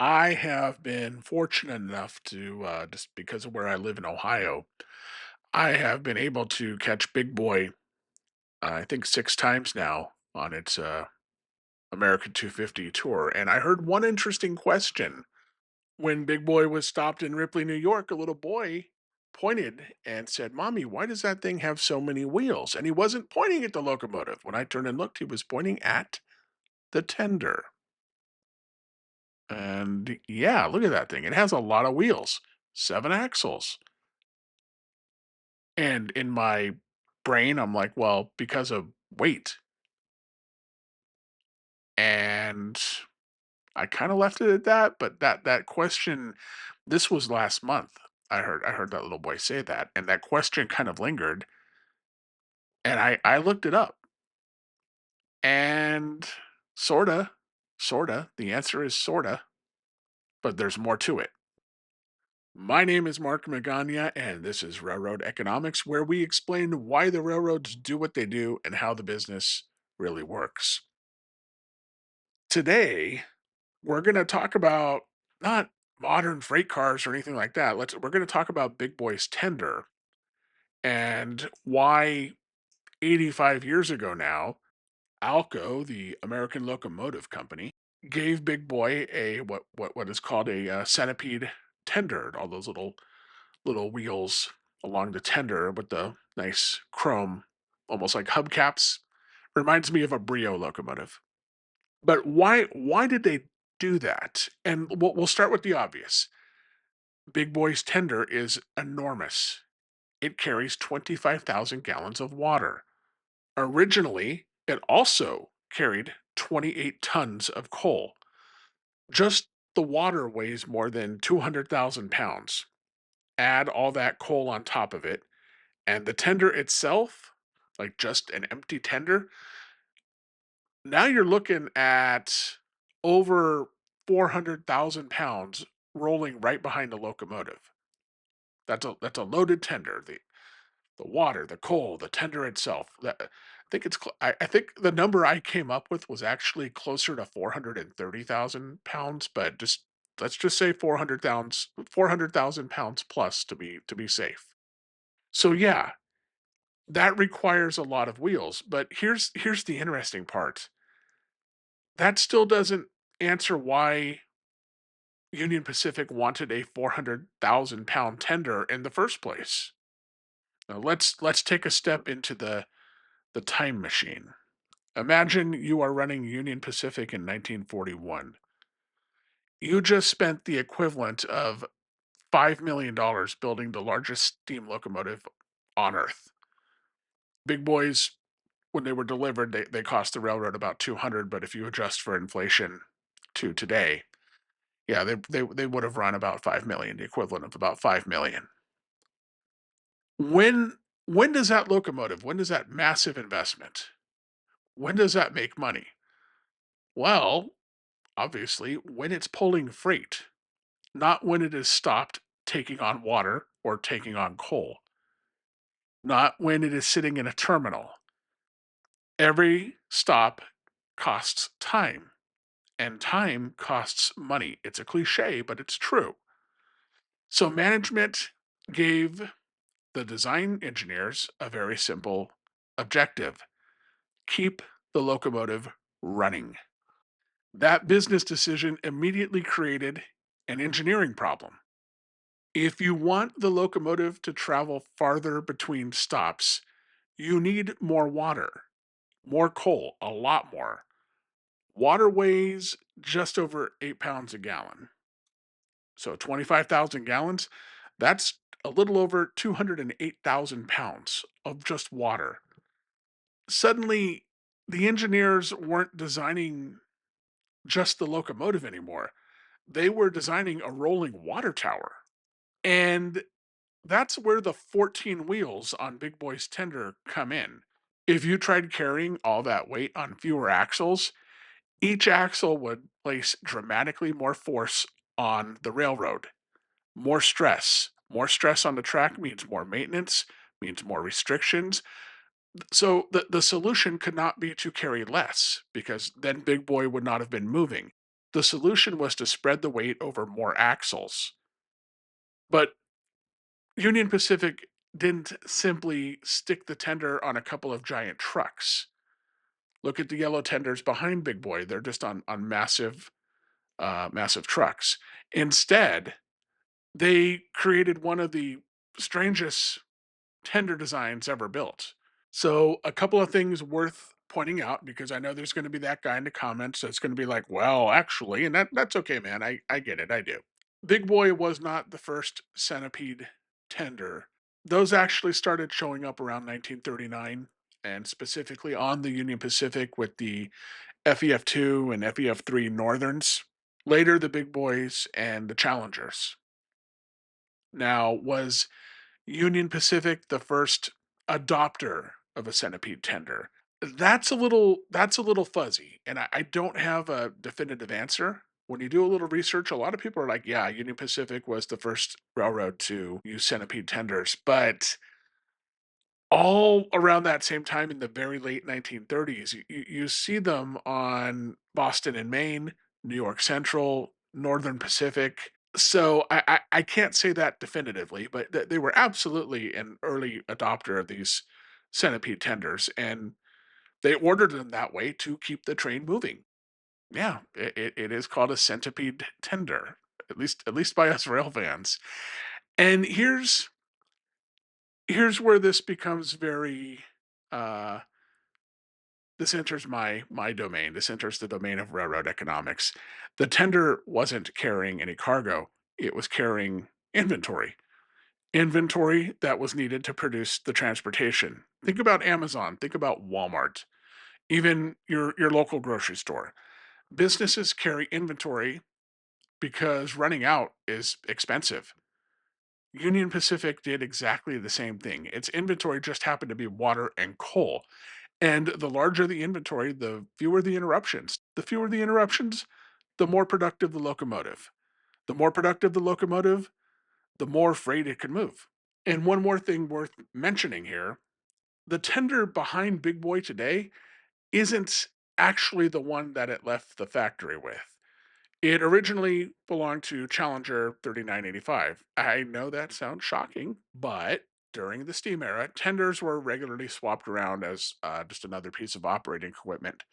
I have been fortunate enough to, just because of where I live in Ohio, I have been able to catch Big Boy, I think 6 times now on its, American 250 tour, and I heard one interesting question. When Big Boy was stopped in Ripley, New York, a little boy pointed and said, "Mommy, why does that thing have so many wheels?" And he wasn't pointing at the locomotive. When I turned and looked, he was pointing at the tender. And yeah, look at that thing. It has a lot of wheels, 7 axles. And in my brain, I'm like, well, because of weight. And I kind of left it at that, but that question, this was last month. I heard that little boy say that, and that question kind of lingered, and I looked it up, and sorta, the answer is sorta, but there's more to it. My name is Mark Magana, and this is Railroad Economics, where we explain why the railroads do what they do and how the business really works. Today, we're going to talk about not modern freight cars or anything like that. We're going to talk about Big Boy's tender and why 85 years ago now, Alco, the American Locomotive Company, gave Big Boy a what is called a centipede tender, all those little wheels along the tender with the nice chrome, almost like hubcaps. Reminds me of a Brio locomotive. But why did they do that? And we'll start with the obvious. Big Boy's tender is enormous. It carries 25,000 gallons of water. Originally, it also carried 28 tons of coal. Just the water weighs more than 200,000 pounds. Add all that coal on top of it, and the tender itself, like just an empty tender, now you're looking at over 400,000 pounds rolling right behind the locomotive. That's a loaded tender. The water, the coal, the tender itself. I think I think the number I came up with was actually closer to 430,000 pounds, but just let's just say 400,000 pounds plus to be safe. So yeah, that requires a lot of wheels. But here's the interesting part. That still doesn't answer why Union Pacific wanted a 400,000 pound tender in the first place. Now let's take a step into the time machine. Imagine you are running Union Pacific in 1941. You just spent the equivalent of $5 million building the largest steam locomotive on Earth. Big boys, when they were delivered, they cost the railroad about 200, but if you adjust for inflation to today, yeah, they would have run about 5 million, the equivalent of about 5 million. When when does that locomotive, when does that massive investment, when does that make money? Well, obviously, when it's pulling freight, not when it is stopped taking on water or taking on coal, not when it is sitting in a terminal. Every stop costs time, and time costs money. It's a cliche, but it's true. So management gave the design engineers a very simple objective: keep the locomotive running. That business decision immediately created an engineering problem. If you want the locomotive to travel farther between stops, you need more water, more coal, a lot more. Water weighs just over 8 pounds a gallon. So 25,000 gallons, that's a little over 208,000 pounds of just water. Suddenly, the engineers weren't designing just the locomotive anymore. They were designing a rolling water tower. And that's where the 14 wheels on Big Boy's tender come in. If you tried carrying all that weight on fewer axles, each axle would place dramatically more force on the railroad. More stress. More stress on the track means more maintenance, means more restrictions. So the solution could not be to carry less because then Big Boy would not have been moving. The solution was to spread the weight over more axles. But Union Pacific didn't simply stick the tender on a couple of giant trucks. Look at the yellow tenders behind Big Boy. They're just on massive trucks. Instead, they created one of the strangest tender designs ever built. So, a couple of things worth pointing out because I know there's going to be that guy in the comments that's going to be like, "Well, actually," and that's okay, man. I get it. I do. Big Boy was not the first centipede tender. Those actually started showing up around 1939 and specifically on the Union Pacific with the FEF2 and FEF3 Northerns. Later, the Big Boys and the Challengers. Now, was Union Pacific the first adopter of a centipede tender? That's a little fuzzy, and I don't have a definitive answer. When you do a little research, a lot of people are like, "Yeah, Union Pacific was the first railroad to use centipede tenders," but all around that same time in the very late 1930s, you see them on Boston and Maine, New York Central, Northern Pacific. So I can't say that definitively, but they were absolutely an early adopter of these centipede tenders, and they ordered them that way to keep the train moving. Yeah, it is called a centipede tender, at least by us rail fans. And here's where this becomes very uh this enters my domain. This enters the domain of railroad economics. The tender wasn't carrying any cargo, it was carrying inventory. Inventory that was needed to produce the transportation. Think about Amazon, think about Walmart, even your local grocery store. Businesses carry inventory because running out is expensive. Union Pacific did exactly the same thing. Its inventory just happened to be water and coal. And the larger the inventory, the fewer the interruptions. The fewer the interruptions, the more productive the locomotive. The more productive the locomotive, the more freight it can move. And one more thing worth mentioning here, the tender behind Big Boy today isn't actually the one that it left the factory with. It originally belonged to Challenger 3985. I know that sounds shocking, but during the steam era, tenders were regularly swapped around as just another piece of operating equipment.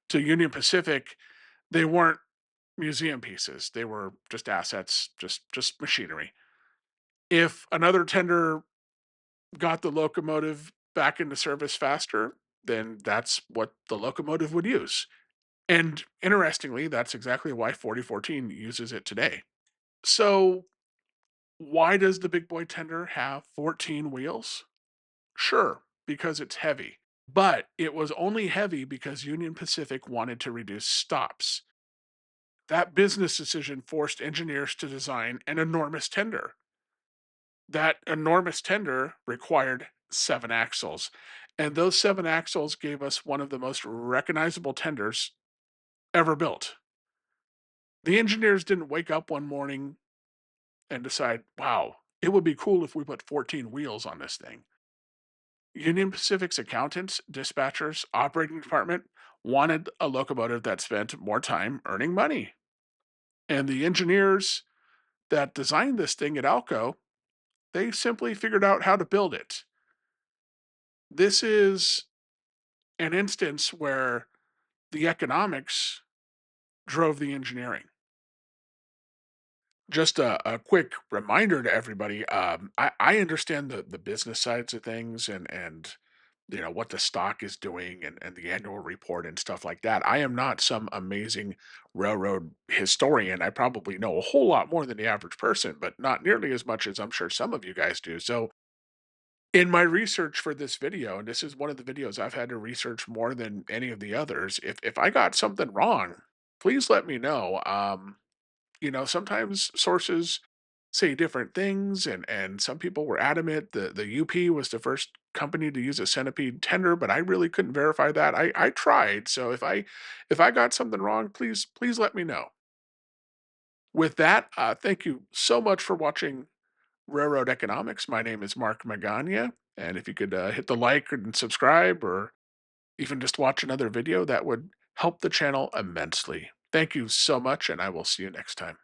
To Union Pacific, they weren't museum pieces; they were just assets, just machinery. If another tender got the locomotive back into service faster, then that's what the locomotive would use. And interestingly, that's exactly why 4014 uses it today. So, why does the big boy tender have 14 wheels? Sure, because it's heavy. But it was only heavy because Union Pacific wanted to reduce stops. That business decision forced engineers to design an enormous tender. That enormous tender required 7 axles, and those 7 axles gave us one of the most recognizable tenders ever built. The engineers didn't wake up one morning and decide, "Wow, it would be cool if we put 14 wheels on this thing." Union Pacific's accountants, dispatchers, operating department wanted a locomotive that spent more time earning money. And the engineers that designed this thing at Alco, they simply figured out how to build it. This is an instance where the economics drove the engineering. Just a quick reminder to everybody. I understand the business sides of things and what the stock is doing and the annual report and stuff like that. I am not some amazing railroad historian. I probably know a whole lot more than the average person, but not nearly as much as I'm sure some of you guys do. So in my research for this video, and this is one of the videos I've had to research more than any of the others, if I got something wrong, please let me know. Sometimes sources say different things, and some people were adamant the UP was the first company to use a centipede tender, but I really couldn't verify that. I tried, so if I got something wrong, please let me know. With that, thank you so much for watching Railroad Economics. My name is Mark Magana, and if you could hit the like and subscribe, or even just watch another video, that would help the channel immensely. Thank you so much, and I will see you next time.